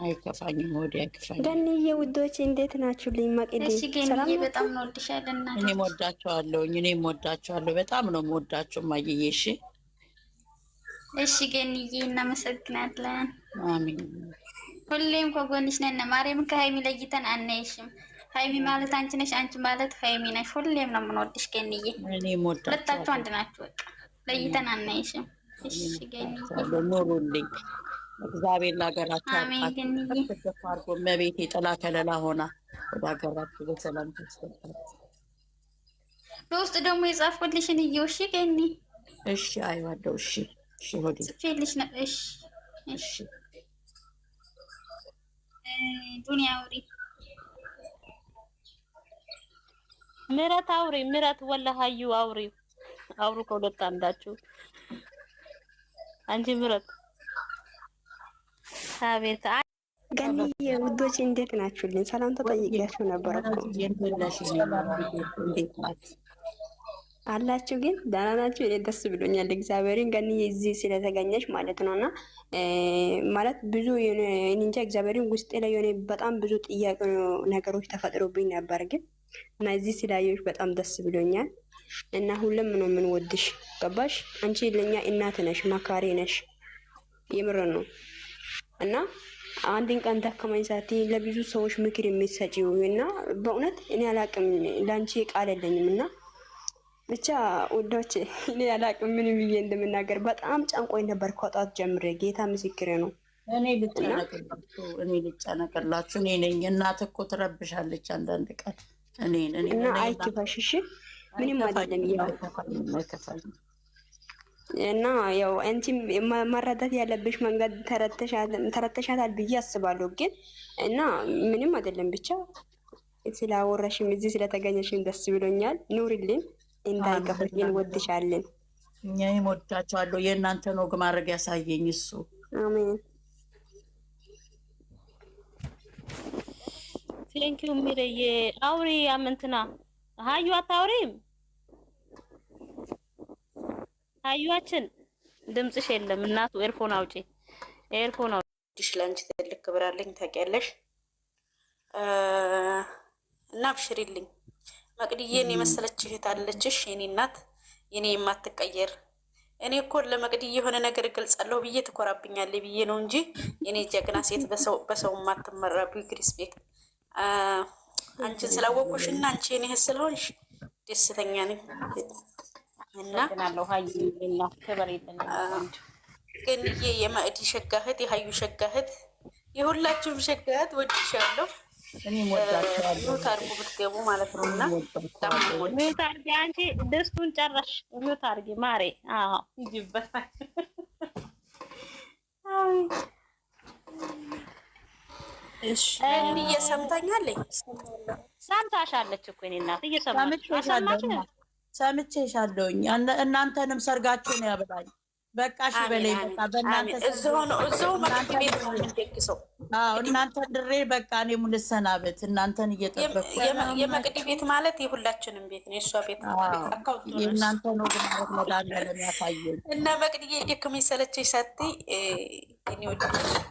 አይከፋኝም፣ ወዲያ አይከፋኝም። ገንዬ ውዶች እንዴት ናችሁልኝ? ማቅዲ እሺ ሰላም ገንዬ ናችሁ? በጣም እንወድሻለን እኔም እናታችን። ወዳቸዋለሁኝ፣ እኔም ወዳቸዋለሁ። በጣም ነው የምወዳቸው ማየዬ። እሺ እሺ ገንዬ እናመሰግናለን። አሚን። ሁሌም ከጎንሽ ነን። ማርያምን ከሀይሚ ለይተን አናይሽም። ሀይሚ ማለት አንቺ ነሽ፣ አንቺ ማለት ሀይሚ ነሽ። ሁሌም ነው የምንወድሽ ገንዬ። እኔም ሁለታችሁ ወዳቸዋለሁ። አንድ ናችሁ። በቃ ለይተን አናይሽም። እሺ ገንዬ ኑሩልኝ። እግዚአብሔር ለሀገራቸው አሜን ገንዬ። ያብቃችሁ። ከፍ አድርጎ እመቤቴ ጥላ ከለላ ሆና ወደ ሀገራችሁ በሰላም ታስገባችሁ። በውስጥ ደግሞ የጻፍኩልሽን እየው። እሺ ገኒ እሺ አይዋለሁ። እሺ እሺ ሆዴ ጽፌልሽ ነው። እሺ እሺ ዱንያ አውሪ ምረት አውሪ ምረት ወላሂ አውሪ አውሩ ከሁለት አንዳችሁ አንቺ ምረት አቤት ገንዬ ውዶች እንዴት ናችሁልኝ? ሰላም ተጠይቂያችሁ ነበር እኮ አላችሁ ግን ደህና ናችሁ? እኔ ደስ ብሎኛል እግዚአብሔርን ገንዬ እዚህ ስለተገኘች ማለት ነውና ማለት ብዙ እንጃ እግዚአብሔርን ውስጤ ላይ የሆነ በጣም ብዙ ጥያቄ ነገሮች ተፈጥሮብኝ ነበር ግን እና እዚህ ስላየሁሽ በጣም ደስ ብሎኛል። እና ሁሉም ነው የምንወድሽ ገባሽ? አንቺ ለኛ እናት ነሽ፣ መካሪ ነሽ። የምር ነው እና አንድን ቀን ደከመኝ ሳቲ ለብዙ ሰዎች ምክር የምትሰጪው እና በእውነት እኔ አላቅም ላንቺ ቃል የለኝም እና ብቻ ውዶች እኔ አላቅም ምን ብዬ እንደምናገር በጣም ጨንቆኝ ነበር ከጧት ጀምሬ ጌታ ምስክሬ ነው። እኔ ልጨነቅላችሁ እኔ ነኝ። እናት እኮ ትረብሻለች አንዳንድ ቀን እና አይክፋሽሽ ምንም አይደለም ያው እና ያው አንቺም ማረዳት ያለብሽ መንገድ ተረተሻታል ብዬ አስባለሁ ግን እና ምንም አይደለም ብቻ ስላወራሽም እዚህ ስለተገኘሽም ደስ ብሎኛል። ኑሪልን እንዳይከፋሽ እንወድሻለን። እኛ ይወዳቸዋለሁ። የእናንተን ወግ ማድረግ ያሳየኝ እሱ። አሜን ቴንኪዩ ሚረዬ አውሪ አመንትና ሀዩ አታውሪም? ሀዩአችን ድምጽሽ የለም እናቱ ኤርፎን አውጪ ኤርፎን አውጪ። ላንቺ ትልቅ ክብር አለኝ ታውቂያለሽ። እና አብሽሪልኝ መቅድዬን የመሰለች እህት አለችሽ የኔ እናት የኔ የማትቀየር። እኔ እኮ ለመቅድዬ የሆነ ነገር እገልጻለሁ ብዬ ትኮራብኛለች ብዬ ነው እንጂ የኔ ጀግና ሴት በሰው የማትመራ ቢግ ሪስፔክት። አንቺን ስላወቁሽ እና አንቺ የኔ እህት ስለሆንሽ ደስተኛ ነኝ። እና ገንዬ የማዕዲ ሸጋህት የሀዩ ሸጋህት የሁላችሁም ሸጋህት ወድሻለሁ። እኔም ወዳቸዋለሁ። ኑት አድርጉ ብትገቡ ማለት ነው። እና ሚውት አድርጊ አንቺ ደስቱን ጨረሽ ሚውት አድርጊ ማሬ። አዎ ይጅበታል። እሺ እየሰምታኛለኝ ሰምታሻለች እኮ እኔ እናት እየሰማች ሰምቼሻለሁኝ። እናንተንም ሰርጋችሁን ያብላኝ። በቃ እሺ በለኝ። በቃ በእናንተ እዛው መቅዲ ቤት ነው የምንደግሰው። አዎ እናንተ ድሬ በቃ እኔም ልሰናበት እናንተን እየጠበቅኩ። የመቅዲ ቤት ማለት የሁላችንም ቤት ነው። የእሷ ቤት አካውንቱ ነው የእናንተ ነው ግን ማለት ነው ዳንደለም ያሳየኝ እና መቅዲዬ ደከመኝ ሰለቸኝ ሳትይ እኔ ወድሻለሁ።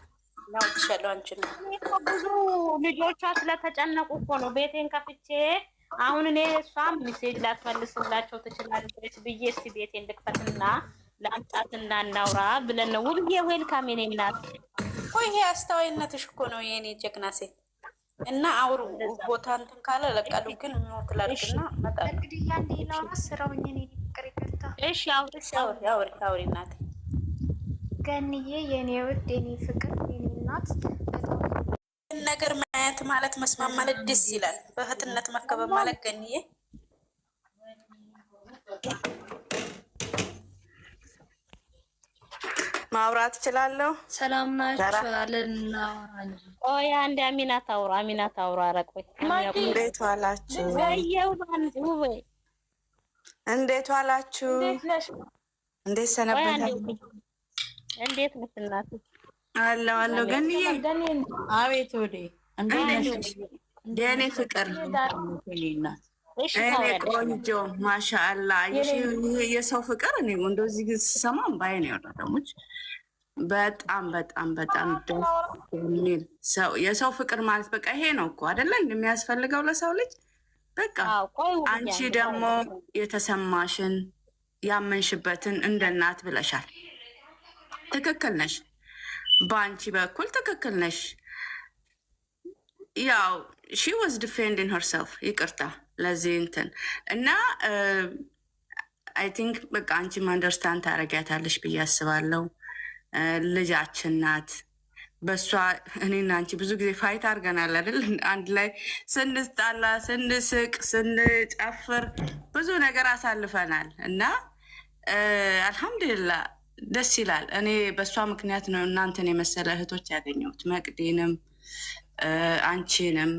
አንቺ ነው ብዙ ልጆቿ ስለተጨነቁ እኮ ነው ቤቴን ከፍቼ አሁን እኔ እሷም ሜሴጅ ላትመልስላቸው ትችላለች ብዬ እስቲ ቤቴን ልክፈትና ለአምጣትና እናውራ ብለን ነው። ውብዬ ዌልካም የኔ እናት። ቆይ ይሄ አስተዋይነትሽ እኮ ነው የኔ ጀግና ሴት። እና አውሩ ቦታ እንትን ካለ ለቃሉ ግን ምን ትላልቅና መጣ እንግዲህ ያንዴ ነው ስራውኝ እኔ ፍቅር ይከታ። እሺ አውሪ እናቴ ገንዬ የኔ ውድ የኔ ፍቅር የኔ እናት ነገር ማየት ማለት መስማት ማለት ደስ ይላል። በእህትነት መከበብ ማለት ገንዬ ማውራት እችላለሁ። ሰላም ናችሁ አለና ቆይ አንድ አሚናት አውራ ኧረ ቆይ እንዴት ዋላችሁ? ወየው ባንዱ ወይ እንዴት ዋላችሁ? እንዴት ሰነበታችሁ? እንዴት ነሽ እናት? አለው ገንዬ አቤት ወዴ እንዴት ነሽ የኔ ፍቅር? እሺ ቆንጆ ማሻአላ። የሰው ፍቅር እኔ እንደዚህ ስሰማ ባይ ነው ያወራደሙች በጣም በጣም በጣም ደስ የሚል ሰው የሰው ፍቅር ማለት በቃ ይሄ ነው እኮ አይደለ እንደሚያስፈልገው ለሰው ልጅ። በቃ አንቺ ደግሞ የተሰማሽን ያመንሽበትን እንደ እናት ብለሻል። ትክክል ነሽ። በአንቺ በኩል ትክክል ነሽ። ያው ሺ ዋዝ ዲፌንዲንግ ሄርሰልፍ ይቅርታ ለዚህ እንትን እና አይ ቲንክ በቃ አንቺም አንደርስታንድ ታደርጊያታለሽ ብዬ አስባለሁ። ልጃችን ናት። በእሷ እኔና አንቺ ብዙ ጊዜ ፋይት አድርገናል አይደል? አንድ ላይ ስንጣላ፣ ስንስቅ፣ ስንጨፍር ብዙ ነገር አሳልፈናል እና አልሐምዱሊላ ደስ ይላል። እኔ በእሷ ምክንያት ነው እናንተን የመሰለ እህቶች ያገኘሁት። መቅዲንም፣ አንቺንም፣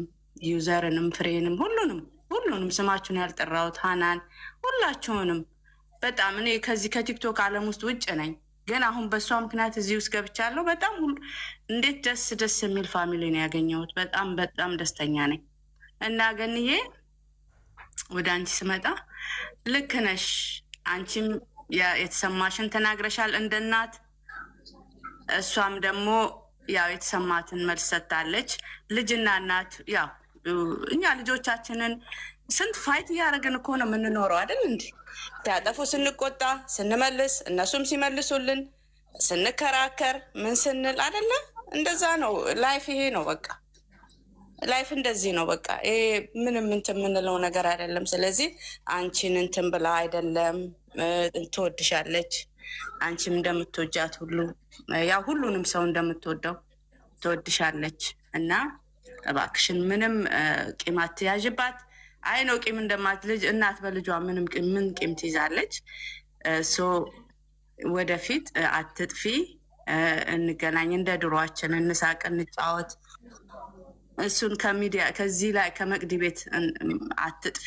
ዩዘርንም፣ ፍሬንም ሁሉንም ስማችሁን ያልጠራሁት ሃናን፣ ሁላችሁንም በጣም እኔ ከዚህ ከቲክቶክ ዓለም ውስጥ ውጭ ነኝ፣ ግን አሁን በእሷ ምክንያት እዚህ ውስጥ ገብቻለሁ። በጣም እንዴት ደስ የሚል ፋሚሊ ነው ያገኘሁት። በጣም በጣም ደስተኛ ነኝ እና ገንዬ ወደ አንቺ ስመጣ ልክ ነሽ። አንቺም የተሰማሽን ተናግረሻል እንደ እናት፣ እሷም ደግሞ ያው የተሰማትን መልስ ሰጥታለች። ልጅና እናት ያው እኛ ልጆቻችንን ስንት ፋይት እያደረግን እኮ ነው የምንኖረው አይደል? እንዲ ሲያጠፉ ስንቆጣ ስንመልስ፣ እነሱም ሲመልሱልን ስንከራከር ምን ስንል አይደለ? እንደዛ ነው ላይፍ። ይሄ ነው በቃ ላይፍ እንደዚህ ነው በቃ። ይሄ ምንም እንትን የምንለው ነገር አይደለም። ስለዚህ አንቺን እንትን ብላ አይደለም ትወድሻለች። አንቺም እንደምትወጃት ሁሉ ያው ሁሉንም ሰው እንደምትወደው ትወድሻለች እና እባክሽን ምንም ቂም አትያዥባት። አይ ነው ቂም እንደማት ልጅ እናት በልጇ ምን ቂም ትይዛለች? ሶ ወደፊት አትጥፊ፣ እንገናኝ፣ እንደ ድሯችን እንሳቅ፣ እንጫወት። እሱን ከሚዲያ ከዚህ ላይ ከመቅዲ ቤት አትጥፊ፣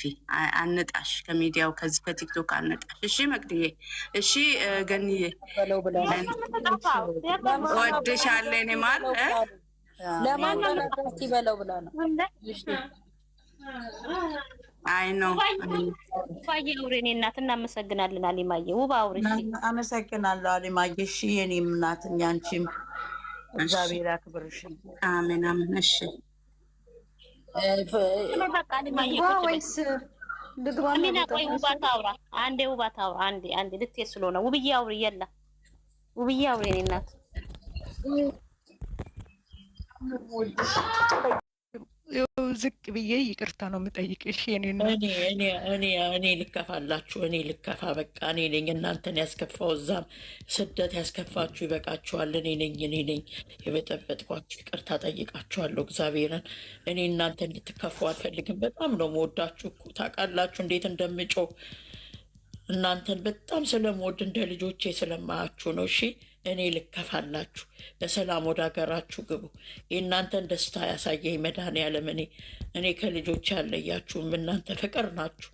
አንጣሽ፣ ከሚዲያው ከዚህ ከቲክቶክ አንጣሽ። እሺ መቅዲዬ፣ እሺ ገንዬ፣ ወድሻለሁ እኔ ማር ለማን በለው ብላ ነው። አይ ነው ውባዬ አውሬ፣ እኔ እናት እናመሰግናለን። አሊማዬ ውብ አውሬ። አመሰግናለሁ አሊማዬ። እሺ የኔም እናት አንቺም እግዚአብሔር ያክብርሽ። አሜን አሜን። እሺ በቃ አሊማዬ ወይስ ልግባ? ሚና ቆይ ውባት አውራ አንዴ፣ ውባት አውራ አንዴ ልትሄድ ስለሆነ ውብዬ አውሬ። የለ ውብዬ አውሬ፣ እኔ እናት ዝቅ ብዬ ይቅርታ ነው የምጠይቅሽ። እኔ ልከፋላችሁ፣ እኔ ልከፋ በቃ እኔ ነኝ እናንተን ያስከፋው፣ እዛም ስደት ያስከፋችሁ ይበቃችኋል። እኔ ነኝ የበጠበጥኳችሁ፣ ይቅርታ ጠይቃችኋለሁ። እግዚአብሔርን እኔ እናንተ እንድትከፉ አልፈልግም። በጣም ነው መወዳችሁ እኮ ታውቃላችሁ እንዴት እንደምጮህ እናንተን በጣም ስለምወድ እንደ ልጆቼ ስለማያችሁ ነው። እሺ እኔ ልከፋላችሁ። በሰላም ወደ ሀገራችሁ ግቡ። የእናንተን ደስታ ያሳየኝ መድኃኒዓለም። እኔ ከልጆች ያለያችሁም እናንተ ፍቅር ናችሁ።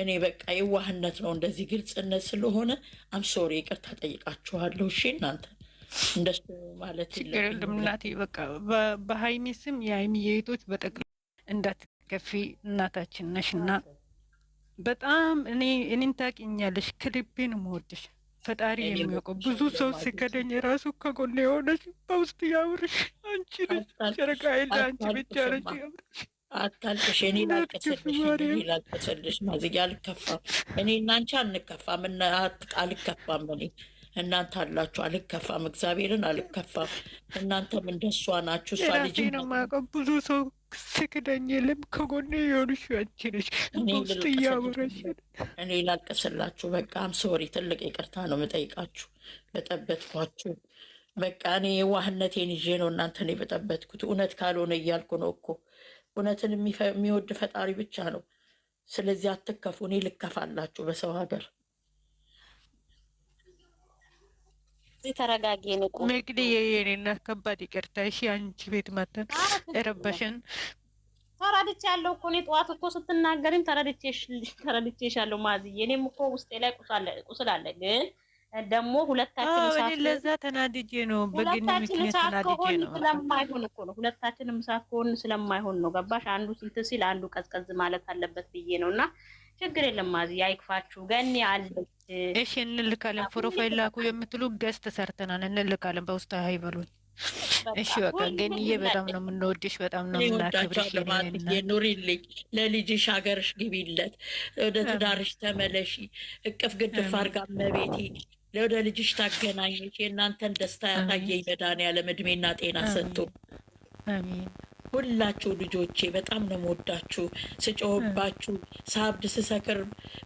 እኔ በቃ የዋህነት ነው እንደዚህ ግልጽነት ስለሆነ አምሶሪ ይቅርታ ጠይቃችኋለሁ። እሺ እናንተ እንደሱ ማለት የለም እናቴ። በቃ በሀይሚ ስም የሀይሚ የቤቶች በጠቅላላ እንዳትከፊ እናታችን ነሽና በጣም እኔን ታውቂኛለሽ። ከልቤ ነው የምወድሽ። ፈጣሪ የሚያውቀው ብዙ ሰው ሲከደኝ የራሱ ከጎን የሆነች በውስጥ ያውርሽ አንቺ ነሽ። ጨረቃ የለ አንቺ ብቻ ነች ያውርሽ። አታልቅሽ። እኔ ላልቅስልሽ ማዝያ አልከፋም። እኔ እናንቺ አንከፋም፣ አልከፋም። እኔ እናንተ አላችሁ አልከፋም። እግዚአብሔርን አልከፋም። እናንተም እንደሷ ናችሁ። እሷ ልጅ ነው የማውቀው ብዙ ሰው ስክደኝ የለም ከጎኔ የሆኑሽ አንቺ ነሽ። በውስጥ እያወራሽ እኔ ላልቅስላችሁ። በቃ ሶሪ፣ ትልቅ ይቅርታ ነው የምጠይቃችሁ። በጠበጥኳችሁ። በቃ እኔ የዋህነቴን ይዤ ነው እናንተን የበጠበጥኩት። እውነት ካልሆነ እያልኩ ነው እኮ። እውነትን የሚወድ ፈጣሪ ብቻ ነው። ስለዚህ አትከፉ። እኔ ልከፋላችሁ በሰው ሀገር። ተረጋጊ። መቅዲ የኔና ከባድ ይቅርታ። እሺ አንቺ ቤት መተን ረበሽን ተረድቻለሁ እኮ። እኔ ጠዋት እኮ ስትናገሪም ተረድቼሻለሁ ማዝዬ። እኔም እኮ ውስጤ ላይ ቁስል አለ፣ ግን ደግሞ ሁለታችን ለዛ ተናድጄ ነው፣ በግን ምክንያት ተናድጄ ነው። ስለማይሆን እኮ ነው፣ ሁለታችንም እሳት ከሆን ስለማይሆን ነው። ገባሽ? አንዱ ስንት ሲል አንዱ ቀዝቀዝ ማለት አለበት ብዬ ነው። እና ችግር የለም ማዝዬ፣ አይክፋችሁ። ገኒ አለ እሺ እንልካለን። ፕሮፋይል ላኩ የምትሉ ገስት ሰርተናል እንልካለን። በውስጥ አይበሉኝ። እሺ በቃ ገንዬ በጣም ነው የምንወድሽ፣ በጣም ነው የምናከብርሽ። ኑሪልኝ፣ ለልጅሽ ሀገርሽ ግቢለት፣ ወደ ትዳርሽ ተመለሺ። እቅፍ ግድፍ አድርጋ እመቤቴ ወደ ልጅሽ ታገናኘች። የእናንተን ደስታ ያሳየኝ መድኃኒዓለም እድሜና ጤና ሰጥቶ። አሜን። ሁላችሁ ልጆቼ በጣም ነው የምወዳችሁ። ስጮህባችሁ ሳብድ ስሰክር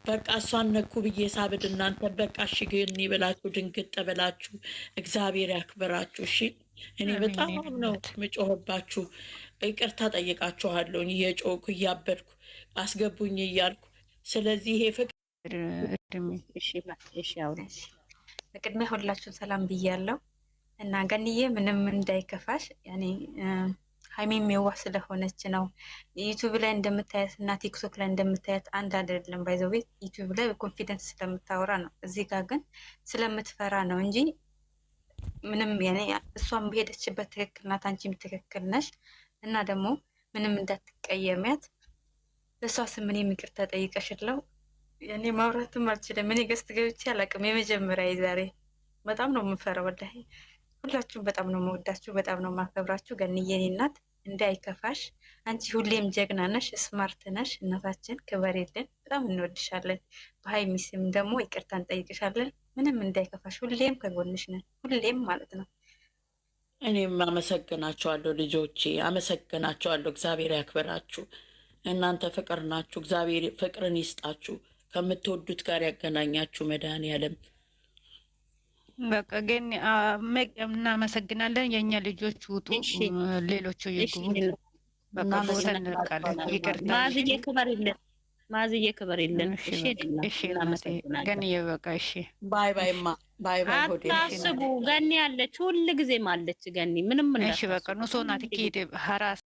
በቃ እሷን ነኩ ብዬ ሳብድ እናንተን በቃ እሺ ግን ብላችሁ ድንግጥ ብላችሁ እግዚአብሔር ያክብራችሁ። እሺ እኔ በጣም ነው ምጮህባችሁ። ይቅርታ ጠይቃችኋለሁ እየጮኩ እያበድኩ አስገቡኝ እያልኩ። ስለዚህ ይሄ ፍቅር በቅድሚያ ሁላችሁን ሰላም ብያለሁ እና ገንዬ ምንም እንዳይከፋሽ ያኔ ሀይሚም የዋህ ስለሆነች ነው። ዩቱብ ላይ እንደምታያት እና ቲክቶክ ላይ እንደምታያት አንድ አይደለም። ባይዘው ቤት ዩቱብ ላይ ኮንፊደንስ ስለምታወራ ነው፣ እዚህ ጋር ግን ስለምትፈራ ነው እንጂ ምንም ያኔ እሷም በሄደችበት ትክክል ናት፣ አንቺም ትክክል ነሽ። እና ደግሞ ምንም እንዳትቀየሚያት በእሷ ስም እኔም ይቅርታ ጠይቀሽለው። ያኔ ማውራትም አልችልም። እኔ ገስት ገብቼ አላውቅም። የመጀመሪያ ዛሬ በጣም ነው የምፈራው ወላሂ። ሁላችሁም በጣም ነው የምወዳችሁ፣ በጣም ነው የማከብራችሁ። ገንዬ የኔ እናት እንዳይከፋሽ፣ አንቺ ሁሌም ጀግና ነሽ፣ ስማርት ነሽ። እናታችን ክበሬልን፣ በጣም እንወድሻለን። በሀይሚ ስም ደግሞ ይቅርታ እንጠይቅሻለን። ምንም እንዳይከፋሽ፣ ሁሌም ከጎንሽ ነን፣ ሁሌም ማለት ነው። እኔም አመሰግናቸዋለሁ ልጆቼ፣ አመሰግናቸዋለሁ። እግዚአብሔር ያክብራችሁ። እናንተ ፍቅር ናችሁ። እግዚአብሔር ፍቅርን ይስጣችሁ፣ ከምትወዱት ጋር ያገናኛችሁ መድኃኒዓለም። በቃ ግን እናመሰግናለን። የእኛ ልጆች ውጡ፣ ሌሎቹ ይግቡ። በቃ ቦታ እንልቃለን። ይቅርታ ማዝዬ ክበሪልን፣ ማዝዬ ክበሪልን። እሺ ገንዬ በቃ እሺ። ባይ ባይማ ባይ ባይ። ሆዴ አታስቡ፣ ገኒ አለች፣ ሁል ጊዜም አለች ገኒ። ምንም እሺ በቃ ኑሶ ናት ኪድ ሀራስ